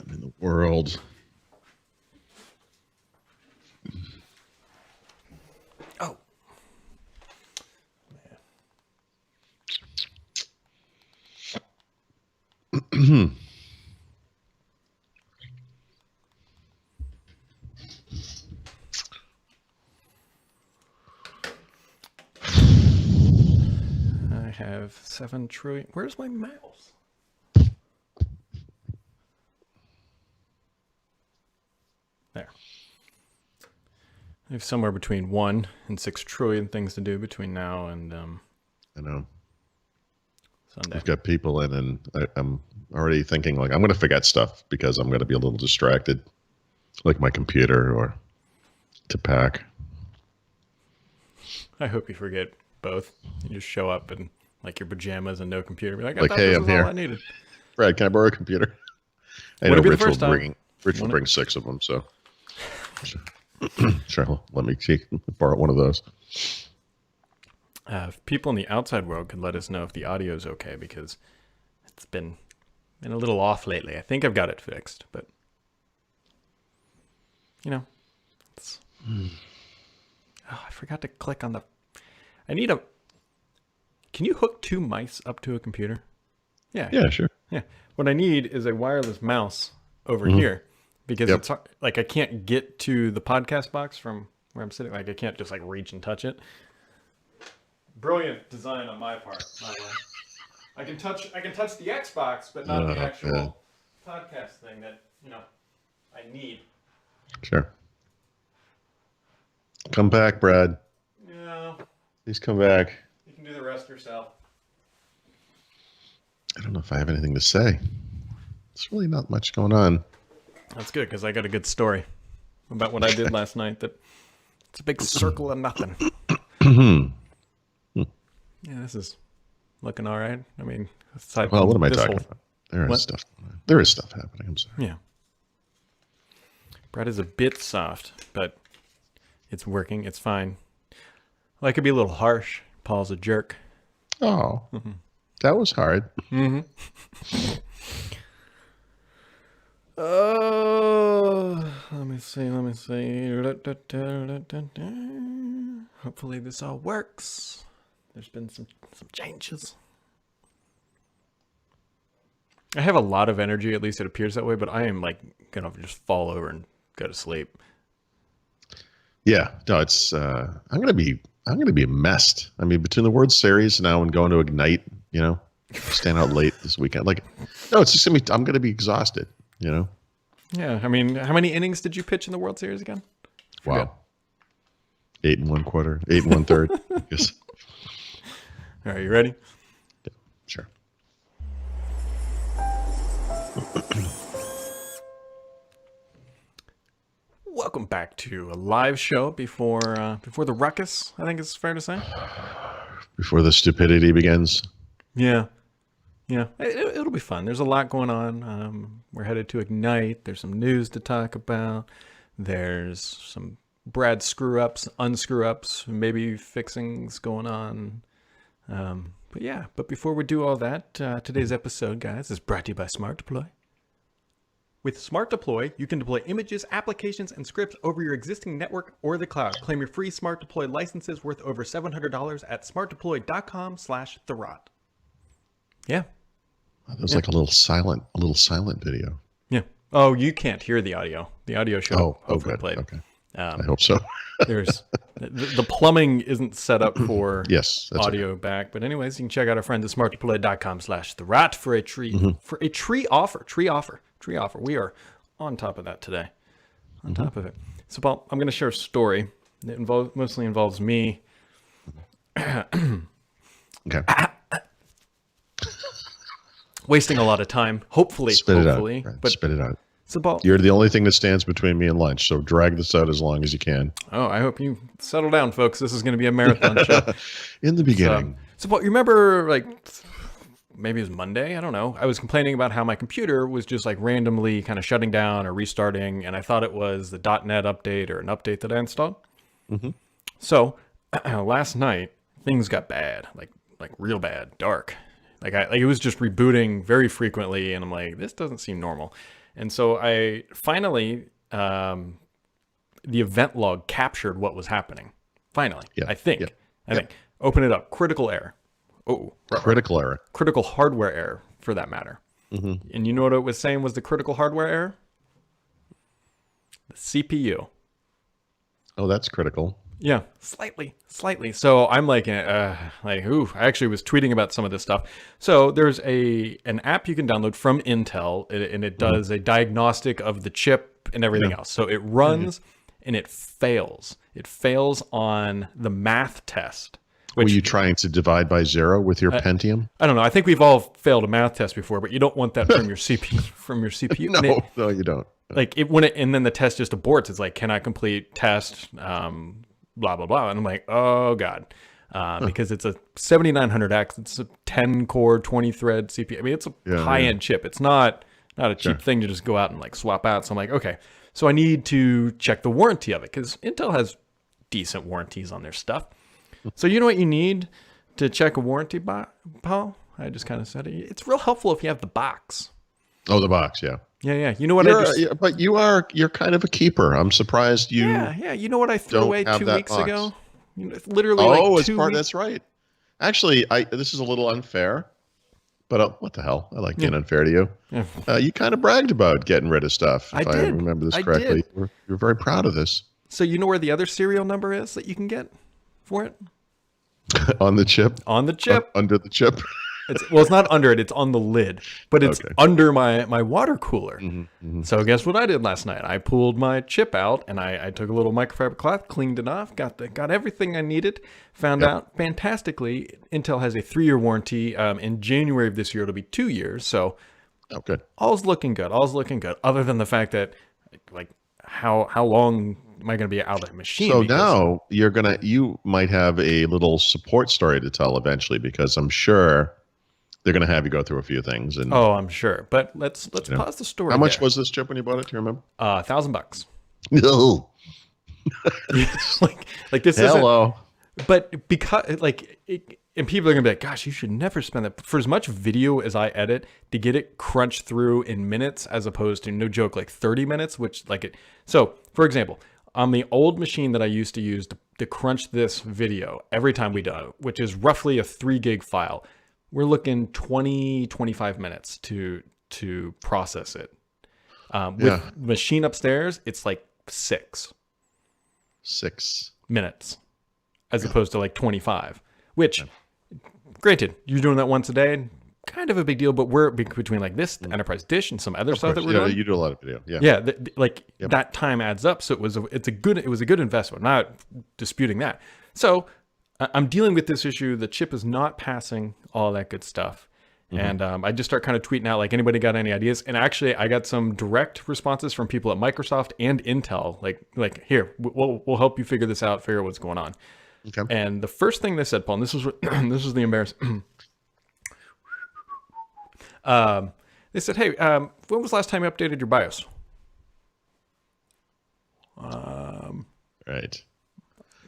In the world. Oh. Man. I have 7 trillion. Where's my mouse? There. I have somewhere between 1 and 6 trillion things to do between now and I know. Sunday. I've got people in, and I'm already thinking, like, I'm going to forget stuff because I'm going to be a little distracted, like my computer or to pack. I hope you forget both. You just show up in like your pajamas and no computer. Be like, I Like, thought hey, this I'm was here. all I needed. Brad, can I borrow a computer? I Would know it be the Rich will first time? bring 6 of them, so sure, let me see, borrow one of those. If people in the outside world could let us know if the audio is okay, because it's been a little off lately. I think I've got it fixed, but you know, it's. Oh, I forgot to click on the. I need a. Can you hook 2 mice up to a computer? Yeah. Yeah, sure. Yeah. What I need is a wireless mouse over here, because it's like I can't get to the podcast box from where I'm sitting. Like I can't just like reach and touch it. Brilliant design on my part, by the way. I can touch the Xbox, but not the actual podcast thing that, I need. Sure. Come back, Brad. Yeah. Please come back. You can do the rest yourself. I don't know if I have anything to say. There's really not much going on. That's good, because I got a good story about what I did last night. That it's a big circle of nothing. Yeah, this is looking all right. I mean, aside Well, from what am I this talking whole- about? There is What? stuff. There is stuff happening. I'm sorry. Yeah. Brad is a bit soft, but it's working. It's fine. Well, I could be a little harsh. Paul's a jerk. Oh, that was hard. Oh, let me see. Hopefully this all works. There's been some changes. I have a lot of energy, at least it appears that way, but I am like gonna just fall over and go to sleep. Yeah, no, it's I'm gonna be messed. I mean, between the World Series now and going to Ignite, staying out late this weekend. Like, no, it's just I'm gonna be exhausted. Yeah, I mean, how many innings did you pitch in the World Series again? Wow. 8 1/4, 8 1/3. Yes. All right, you ready? Yeah, sure. Welcome back to a live show before the ruckus, I think it's fair to say. Before the stupidity begins. Yeah. It'll be fun. There's a lot going on. We're headed to Ignite. There's some news to talk about. There's some Brad screw-ups, unscrew-ups, maybe fixings going on. But before we do all that, today's episode, guys, is brought to you by Smart Deploy. With Smart Deploy, you can deploy images, applications, and scripts over your existing network or the cloud. Claim your free Smart Deploy licenses worth over $700 at smartdeploy.com/therot. Yeah. That was like a little silent video. Yeah. Oh, you can't hear the audio. The audio show hopefully good. played. Okay. I hope so. There's the plumbing isn't set up for yes, that's audio back. But anyways, you can check out our friends at smartdeploy.com/therot for a tree offer. We are on top of that today. On top of it. So, Paul, I'm going to share a story that mostly involves me. Okay. Wasting a lot of time. Hopefully. Spit it out. Right. But spit it out. So, Paul, you're the only thing that stands between me and lunch, so drag this out as long as you can. Oh, I hope you settle down, folks. This is going to be a marathon show. In the beginning. So, Paul, you remember, like, maybe it was Monday? I don't know. I was complaining about how my computer was just, like, randomly kind of shutting down or restarting, and I thought it was the .NET update or an update that I installed. So, last night, things got bad, like real bad, dark. Like it was just rebooting very frequently, and I'm like, this doesn't seem normal. And so I finally, the event log captured what was happening. Finally, I think. Open it up. Critical error. Oh, critical error. Critical hardware error, for that matter. And you know what it was saying was the critical hardware error? The CPU. Oh, that's critical. Yeah, slightly. So I'm like, I actually was tweeting about some of this stuff. So there's an app you can download from Intel, and it does a diagnostic of the chip and everything else. So it runs and it fails. It fails on the math test. Were you trying to divide by 0 with your Pentium? I don't know. I think we've all failed a math test before, but you don't want that from your CPU. No, you don't. Like and then the test just aborts. It's like, cannot complete test. Blah, blah, blah. And I'm like, oh, God. Because it's a 7900X. It's a 10-core, 20-thread CPU. I mean, it's a high-end chip. It's not a cheap thing to just go out and, like, swap out. So I'm like, okay. So I need to check the warranty of it, because Intel has decent warranties on their stuff. So you know what you need to check a warranty, Paul? I just kind of said it. It's real helpful if you have the box. Oh, the box, yeah. Yeah. You know what but you're kind of a keeper. I'm surprised you. Yeah. You know what I threw away 2 weeks ago? Literally, like 2 weeks. That's right. Actually, this is a little unfair, but what the hell? I like being unfair to you. Yeah. You kind of bragged about getting rid of stuff. If I remember this correctly, you're very proud of this. So you know where the other serial number is that you can get for it? On the chip. On the chip. Under the chip. It's not under it. It's on the lid, but it's under my water cooler. So guess what I did last night? I pulled my chip out and I took a little microfiber cloth, cleaned it off, got everything I needed. Found out fantastically, Intel has a 3-year warranty. In January of this year, it'll be 2 years. So, good. All's looking good. Other than the fact that, like, how long am I going to be out of the machine? So now you might have a little support story to tell eventually, because I'm sure they're going to have you go through a few things. And I'm sure. But let's pause the story. How much was this chip when you bought it? Do you remember? $1,000. No. like this. Hello. But because and people are gonna be like, "Gosh, you should never spend that." For as much video as I edit to get it crunched through in minutes, as opposed to, no joke, like 30 minutes, which like it. So, for example, on the old machine that I used to use to crunch this video every time we do it, which is roughly a 3 gig file, we're looking 25 minutes to process it. With machine upstairs, it's like 6 minutes as opposed to like 25, which, granted, you're doing that once a day, kind of a big deal, but we're between like this, the enterprise dish, and some other stuff that we're doing. You do a lot of video. Yeah. That time adds up. So it was a good investment. I'm not disputing that. So I'm dealing with this issue. The chip is not passing, all that good stuff. And I just start kind of tweeting out, like, anybody got any ideas? And actually, I got some direct responses from people at Microsoft and Intel, like here, we'll help you figure this out, figure out what's going on. Okay. And the first thing they said, Paul, and this was this was the embarrassing. They said, "Hey, when was the last time you updated your BIOS?" Right.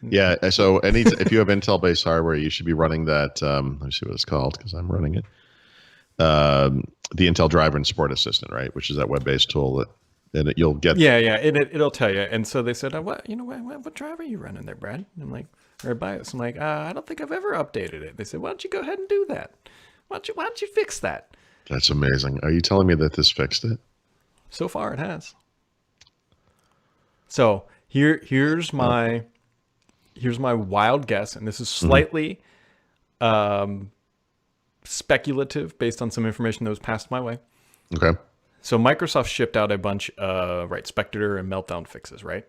Yeah. So if you have Intel-based hardware, you should be running that. Let me see what it's called, because I'm running it. The Intel Driver and Support Assistant, right? Which is that web-based tool you'll get. Yeah. It'll tell you. And so they said, what driver are you running there, Brad? And I'm like, or BIOS. I'm like, I don't think I've ever updated it. They said, why don't you go ahead and do that? Why don't you fix that? That's amazing. Are you telling me that this fixed it? So far, it has. So here's my wild guess, and this is slightly speculative based on some information that was passed my way. Okay. So Microsoft shipped out a bunch of Spectre and Meltdown fixes, right?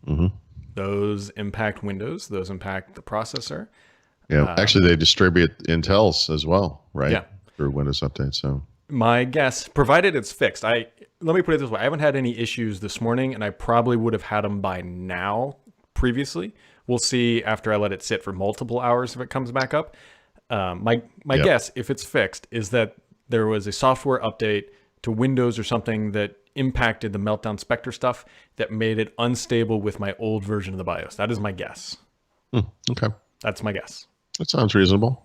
Mm-hmm. Those impact Windows. Those impact the processor. Yeah. Actually, they distribute Intel's as well, right? Yeah. Through Windows Update. So my guess, provided it's fixed, let me put it this way: I haven't had any issues this morning, and I probably would have had them by now. Previously, we'll see after I let it sit for multiple hours if it comes back up. My guess, if it's fixed, is that there was a software update to Windows or something that impacted the Meltdown Spectre stuff that made it unstable with my old version of the BIOS. That is my guess. Okay. That's my guess. That sounds reasonable.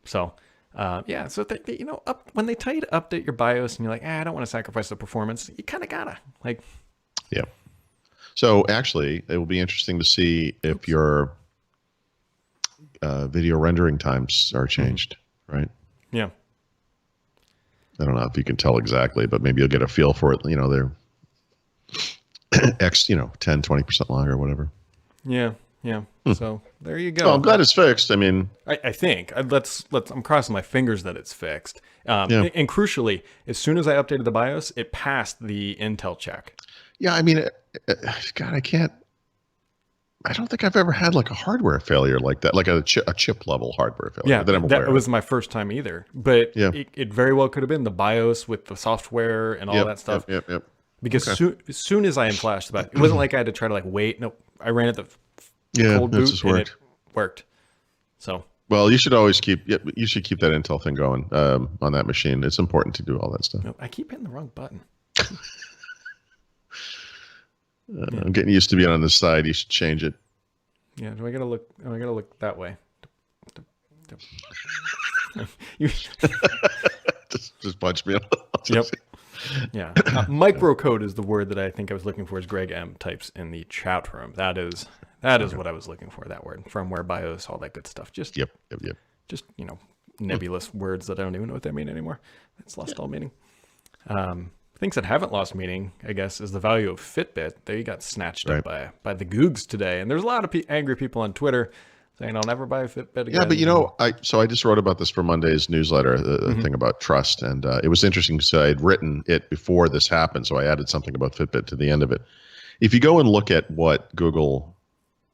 So, so when they tell you to update your BIOS and you're like, I don't want to sacrifice the performance, you kind of gotta. Yeah. So actually, it will be interesting to see if your video rendering times are changed, right? Yeah. I don't know if you can tell exactly, but maybe you'll get a feel for it. They're 10, 20% longer or whatever. Yeah. So there you go. Well, I'm glad it's fixed. I mean, I think I'm crossing my fingers that it's fixed. And crucially, as soon as I updated the BIOS, it passed the Intel check. Yeah. I mean, God, I don't think I've ever had like a hardware failure like that, like a chip level hardware failure. Yeah, that was my first time either. But it very well could have been the BIOS with the software and all that stuff. Yep. Because as soon as I unflashed the BIOS, it wasn't like I had to try to wait. No, I ran it the cold boot and it worked. So. Well, you should always keep that Intel thing going on that machine. It's important to do all that stuff. No, I keep hitting the wrong button. I'm getting used to being on this side. You should change it. Yeah. Do I gotta look? Oh, I gotta look that way. just punch me. Yep. Yeah. Microcode is the word that I think I was looking for. As Greg M types in the chat room. That is what I was looking for. That word, firmware, BIOS, all that good stuff. Just yep. Just nebulous words that I don't even know what they mean anymore. It's lost all meaning. Things that haven't lost meaning, I guess, is the value of Fitbit. They got snatched up by the Googs today, and there's a lot of angry people on Twitter saying, "I'll never buy a Fitbit again." Yeah, but I just wrote about this for Monday's newsletter, the thing about trust, and it was interesting because I had written it before this happened, so I added something about Fitbit to the end of it. If you go and look at what Google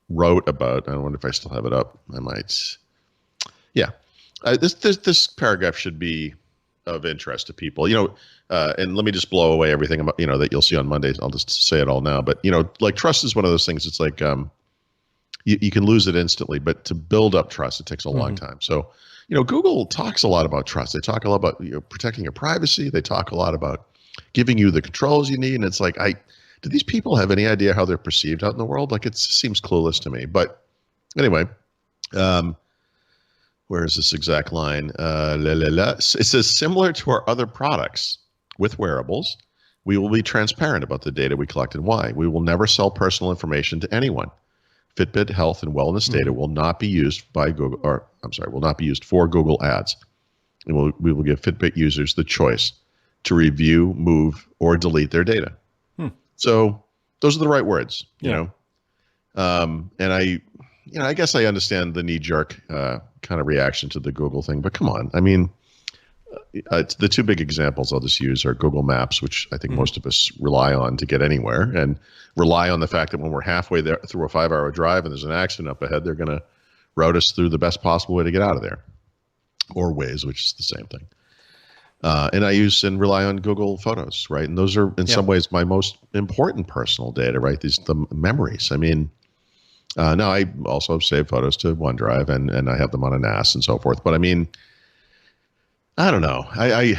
wrote about, I wonder if I still have it up. I might. Yeah, this paragraph should be of interest to people, and let me just blow away everything about, that you'll see on Monday. I'll just say it all now, but trust is one of those things. It's like, you can lose it instantly, but to build up trust, it takes a long time. So, Google talks a lot about trust. They talk a lot about protecting your privacy. They talk a lot about giving you the controls you need. And it's like, do these people have any idea how they're perceived out in the world? Like, it seems clueless to me, but anyway, Um, where is this exact line? It says, similar to our other products with wearables, we will be transparent about the data we collect and why. We will never sell personal information to anyone. Fitbit health and wellness data will not be used by Google, or I'm sorry, will not be used for Google ads. And we will give Fitbit users the choice to review, move, or delete their data. So those are the right words, you know. And I guess I understand the knee-jerk kind of reaction to the Google thing, but come on. I mean, the two big examples I'll just use are Google Maps, which I think most of us rely on to get anywhere, and rely on the fact that when we're halfway there through a 5-hour drive and there's an accident up ahead, they're going to route us through the best possible way to get out of there, or Waze, which is the same thing. And I use and rely on Google Photos, right? And those are in some ways my most important personal data, right? The memories. I mean, now I also save photos to OneDrive and I have them on a NAS and so forth. But I mean, I don't know. I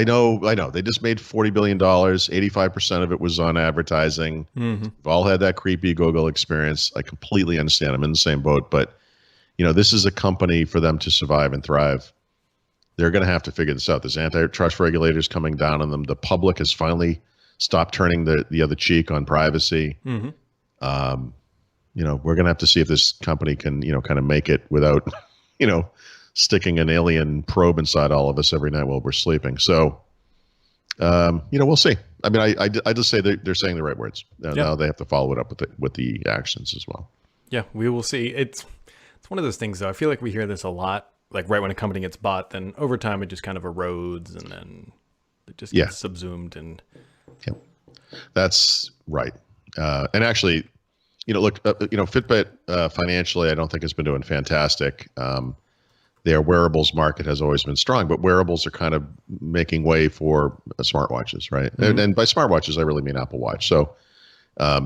know they just made $40 billion. 85% of it was on advertising. We've all had that creepy Google experience. I completely understand. I'm in the same boat, but you know, this is a company for them to survive and thrive. They're going to have to figure this out. There's antitrust regulators coming down on them. The public has finally stopped turning the other cheek on privacy. You know, we're going to have to see if this company can, you know, kind of make it without, you know, sticking an alien probe inside all of us every night while we're sleeping. So, you know, we'll see. I mean, I just say they're saying the right words. Now they have to follow it up with the actions as well. Yeah, we will see. It's one of those things, though. I feel like we hear this a lot. Like right when a company gets bought, then over time it just kind of erodes, and then it just gets subsumed. And that's right. And actually, you know, look, you know, Fitbit financially, I don't think has been doing fantastic. Their wearables market has always been strong, but wearables are kind of making way for smartwatches, right? And by smartwatches, I really mean Apple Watch. So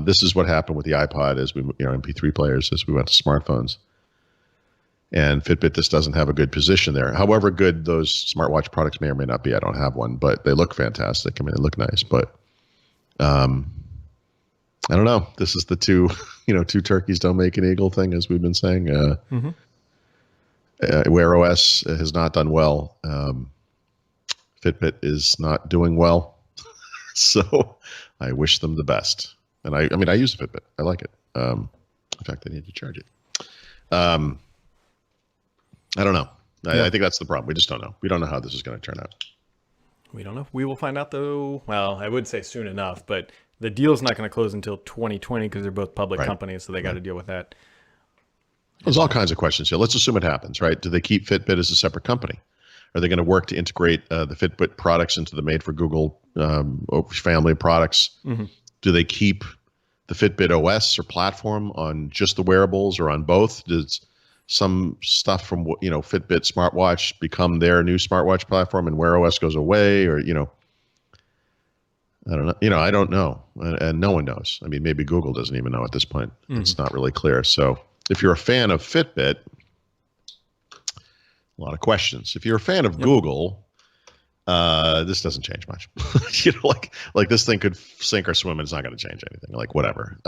this is what happened with the iPod as we, you know, MP3 players as we went to smartphones. And Fitbit just doesn't have a good position there. However good those smartwatch products may or may not be, I don't have one, but they look fantastic. I mean, they look nice, but I don't know. This is the two turkeys don't make an eagle thing, as we've been saying. Wear OS has not done well. Fitbit is not doing well. So I wish them the best. And I mean, I use a Fitbit. I like it. In fact, I need to charge it. I don't know. I think that's the problem. We just don't know. We don't know how this is going to turn out. We don't know. We will find out, though. Well, I would say soon enough, but the deal's not going to close until 2020 because they're both public companies, so they got to deal with that. There's all kinds of questions here. Let's assume it happens, right? Do they keep Fitbit as a separate company? Are they going to work to integrate the Fitbit products into the Made for Google family of products? Do they keep the Fitbit OS or platform on just the wearables or on both? Does some stuff from, you know, Fitbit smartwatch become their new smartwatch platform and Wear OS goes away? Or, you know, I don't know. You know, I don't know. And no one knows. I mean, maybe Google doesn't even know at this point. It's not really clear. So if you're a fan of Fitbit, a lot of questions. If you're a fan of Google, this doesn't change much. You know, like this thing could sink or swim and it's not going to change anything. Like whatever.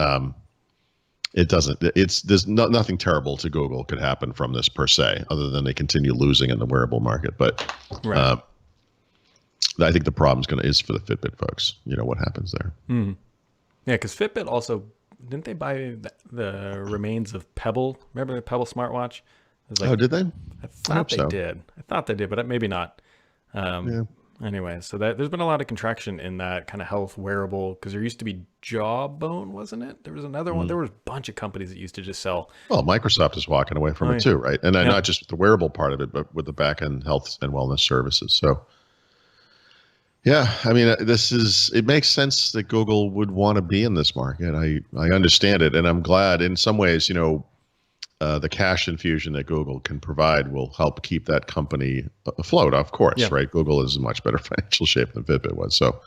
It doesn't. There's nothing terrible to Google could happen from this per se, other than they continue losing in the wearable market. But I think the problem is for the Fitbit folks. You know what happens there. Yeah, because Fitbit also didn't they buy the remains of Pebble? Remember the Pebble smartwatch? It was like, did they? I thought they did. I thought they did, but maybe not. Anyway, so there's been a lot of contraction in that kind of health wearable because there used to be Jawbone, wasn't it? There was another one. There was a bunch of companies that used to just sell. Well, Microsoft is walking away from it too, right? And not just with the wearable part of it, but with the back end health and wellness services. So, yeah, I mean, it makes sense that Google would want to be in this market. I understand it, and I'm glad in some ways, you know, the cash infusion that Google can provide will help keep that company afloat, of course, right? Google is in much better financial shape than Fitbit was. So,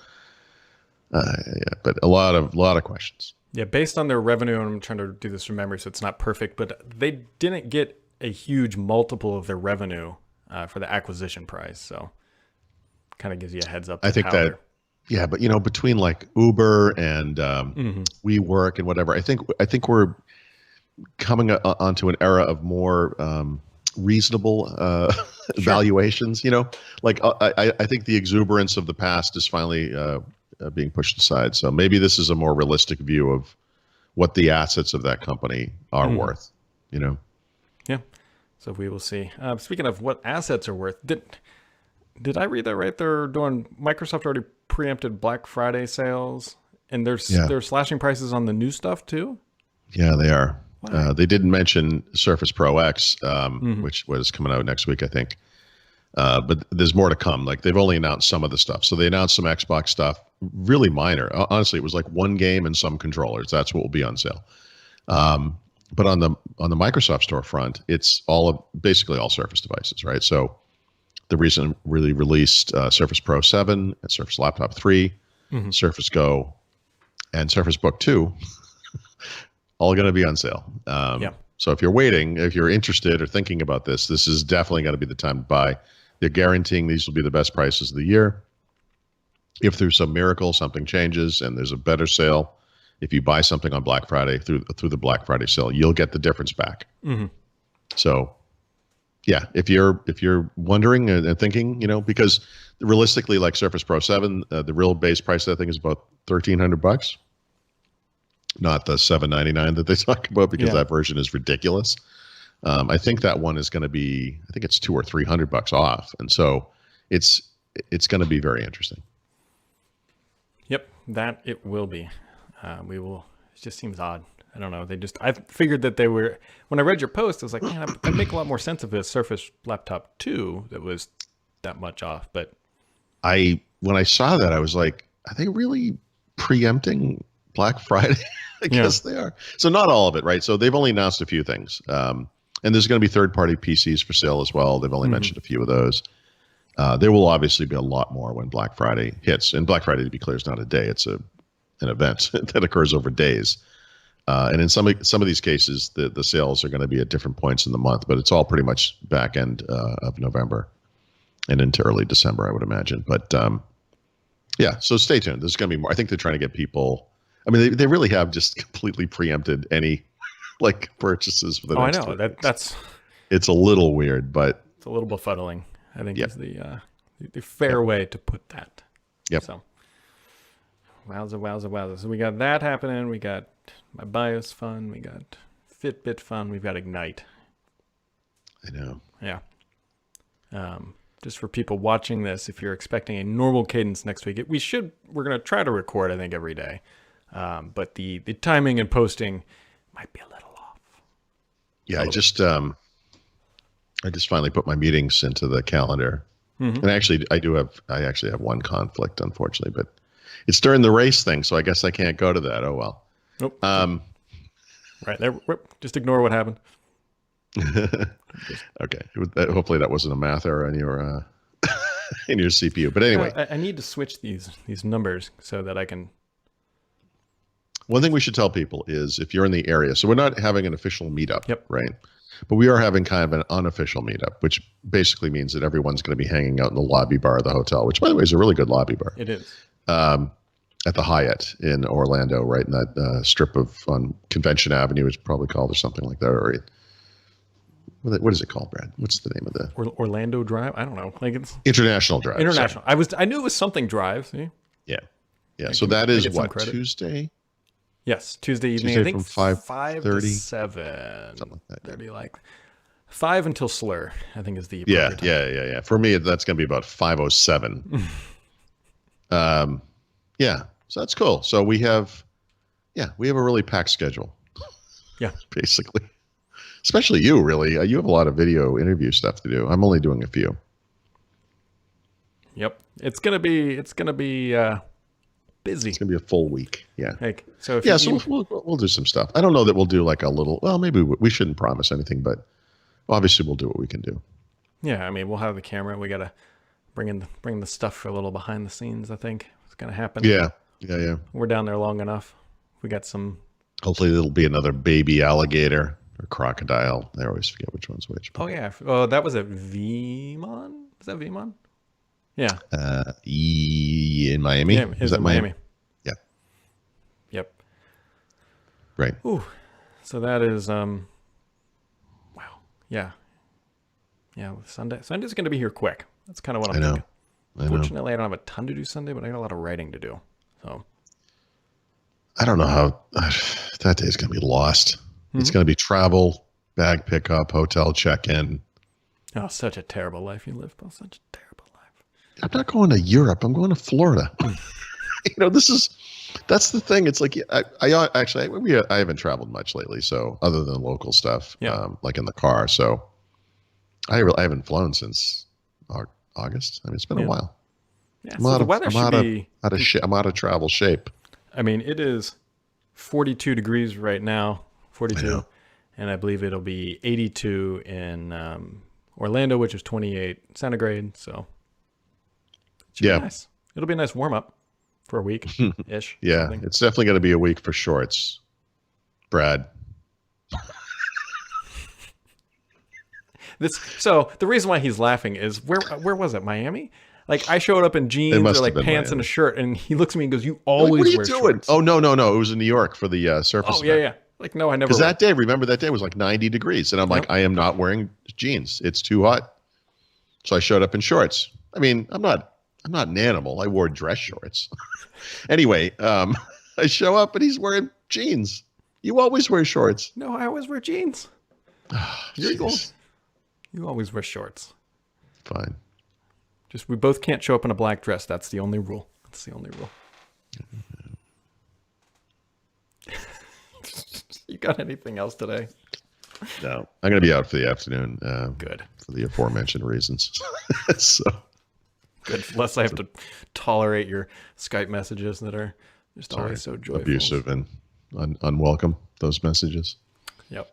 but a lot of questions. Yeah, based on their revenue, and I'm trying to do this from memory, so it's not perfect, but they didn't get a huge multiple of their revenue for the acquisition price. So, kind of gives you a heads up. I think that, yeah, but you know, between like Uber and WeWork and whatever, I think we're coming onto an era of more reasonable valuations. Like I think the exuberance of the past is finally being pushed aside. So maybe this is a more realistic view of what the assets of that company are worth. Yeah. So we will see. Speaking of what assets are worth, did I read that right? Microsoft already preempted Black Friday sales, and they're slashing prices on the new stuff too. Yeah, they are. They didn't mention Surface Pro X, which was coming out next week, I think. But there's more to come. Like they've only announced some of the stuff. So they announced some Xbox stuff, really minor. Honestly, it was like one game and some controllers. That's what will be on sale. But on the Microsoft storefront, it's basically all Surface devices, right? So the recently released Surface Pro 7, and Surface Laptop 3, Surface Go, and Surface Book 2, all going to be on sale. So if you're interested or thinking about this is definitely going to be the time to buy. They're guaranteeing these will be the best prices of the year. If through some miracle something changes and there's a better sale, if you buy something on Black Friday through the Black Friday sale, you'll get the difference back. So, yeah, if you're wondering and thinking, because realistically, like Surface Pro 7, the real base price of that thing is about $1,300, not the $799 that they talk about, because that version is ridiculous. I think that one is going to be, I think it's $200 or $300 off, and so it's going to be very interesting. Yep, that it will be. It just seems odd. I don't know. I figured that they were, when I read your post, I was like, man, I'd make a lot more sense of a Surface Laptop 2 that was that much off. But when I saw that, I was like, are they really preempting Black Friday? I guess they are. So not all of it, right? So they've only announced a few things. And there's going to be third-party PCs for sale as well. They've only mentioned a few of those. There will obviously be a lot more when Black Friday hits. And Black Friday, to be clear, is not a day. It's an event that occurs over days. And in some of these cases, the sales are going to be at different points in the month, but it's all pretty much back end of November and into early December, I would imagine. But so stay tuned. There's going to be more. I think they're trying to get people. I mean, they really have just completely preempted any purchases for the next. I know that's. It's a little weird, but it's a little befuddling, I think, is the fair way to put that. Yep. So, wowza. So we got that happening. We got my BIOS fun. We got Fitbit fun. We've got Ignite. I know. Yeah. Just for people watching this, if you're expecting a normal cadence next week, we're going to try to record, I think, every day. But the timing and posting might be a little off. Yeah, I just finally put my meetings into the calendar. And I actually have one conflict, unfortunately, but it's during the race thing, so I guess I can't go to that. Oh well. Nope. Right there. Just ignore what happened. Okay. Hopefully that wasn't a math error in your in your CPU. But anyway, I need to switch these numbers so that I can. One thing we should tell people is if you're in the area, so we're not having an official meetup, right? But we are having kind of an unofficial meetup, which basically means that everyone's going to be hanging out in the lobby bar of the hotel, which, by the way, is a really good lobby bar. It is. At the Hyatt in Orlando, right in that strip on Convention Avenue, it's probably called, or something like that. Or what is it called, Brad? What's the name of the Orlando Drive? I don't know. Like it's International Drive. International. Sorry. I knew it was something Drive. See? Yeah. So that is what, Tuesday? Yes, Tuesday evening. Tuesday I think from 5 to 7. Something like that. 30, like 5 until slur, I think is the time. Yeah. For me, that's going to be about 5:07. So that's cool. So we have a really packed schedule. Yeah, basically. Especially you, really. You have a lot of video interview stuff to do. I'm only doing a few. Yep, it's gonna be busy. It's gonna be a full week. Yeah. So we'll do some stuff. I don't know that we'll do like a little. Well, maybe we shouldn't promise anything, but obviously we'll do what we can do. Yeah, I mean, we'll have the camera. We gotta bring the stuff for a little behind the scenes. I think it's gonna happen. Yeah. We're down there long enough. We got some. Hopefully, there'll be another baby alligator or crocodile. I always forget which one's which. Oh yeah. Oh, that was a VMon. Is that VMon? Yeah. In Miami. Yeah, is that Miami? Yeah. Yep. Right. Ooh. So that is wow. Yeah. Yeah, Sunday's going to be here quick. That's kind of what I'm thinking. I know. Fortunately, I don't have a ton to do Sunday, but I got a lot of writing to do. So I don't know how that day's going to be lost. It's going to be travel, bag pickup, hotel check-in. Oh, such a terrible life you live, Bill. Such a terrible life. I'm not going to Europe. I'm going to Florida. That's the thing. It's like I haven't traveled much lately, so other than local stuff, like in the car. So I haven't flown since August. I mean, it's been a while. Yeah, so the weather should be I'm out of travel shape. I mean, it is 42 degrees right now, 42, and I believe it'll be 82 in Orlando, which is 28 centigrade. So it should be nice. It'll be a nice warm up for a week ish. Yeah, something. It's definitely going to be a week for shorts, Brad. So the reason why he's laughing is where was it? Miami? Like I showed up in jeans or like pants and a shirt, and he looks at me and goes, "You always wear shorts." Oh no! It was in New York for the Surface. Oh yeah. Like no, I never. Because that day was like 90 degrees, and I'm like, I am not wearing jeans. It's too hot. So I showed up in shorts. I mean, I'm not an animal. I wore dress shorts. Anyway, I show up and he's wearing jeans. You always wear shorts. No, I always wear jeans. You always wear shorts. Fine. Just we both can't show up in a black dress. That's the only rule. That's the only rule. You got anything else today? No. I'm going to be out for the afternoon. Good. For the aforementioned reasons. So good. Less I have to tolerate your Skype messages that are just always so joyful. Abusive and unwelcome, those messages. Yep.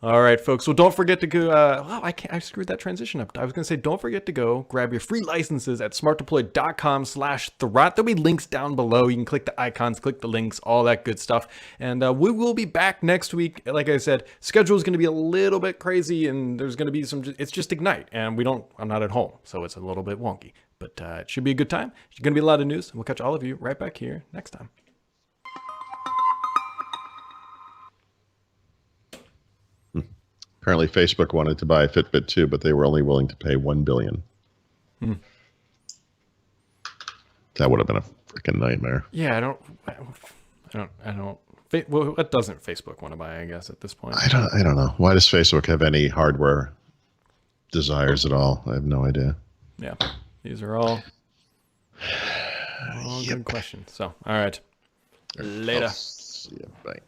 All right, folks. Well, don't forget to go. I screwed that transition up. I was going to say, don't forget to go grab your free licenses at smartdeploy.com/Thurrott. There'll be links down below. You can click the icons, click the links, all that good stuff. And we will be back next week. Like I said, schedule is going to be a little bit crazy, and there's going to be it's just Ignite, and I'm not at home, so it's a little bit wonky. But it should be a good time. It's going to be a lot of news, and we'll catch all of you right back here next time. Apparently, Facebook wanted to buy Fitbit too, but they were only willing to pay $1 billion. That would have been a freaking nightmare. Yeah, I don't. Well, what doesn't Facebook want to buy? I guess at this point, I don't know. Why does Facebook have any hardware desires at all? I have no idea. Yeah, these are all good questions. So, all right, later. See ya. Bye.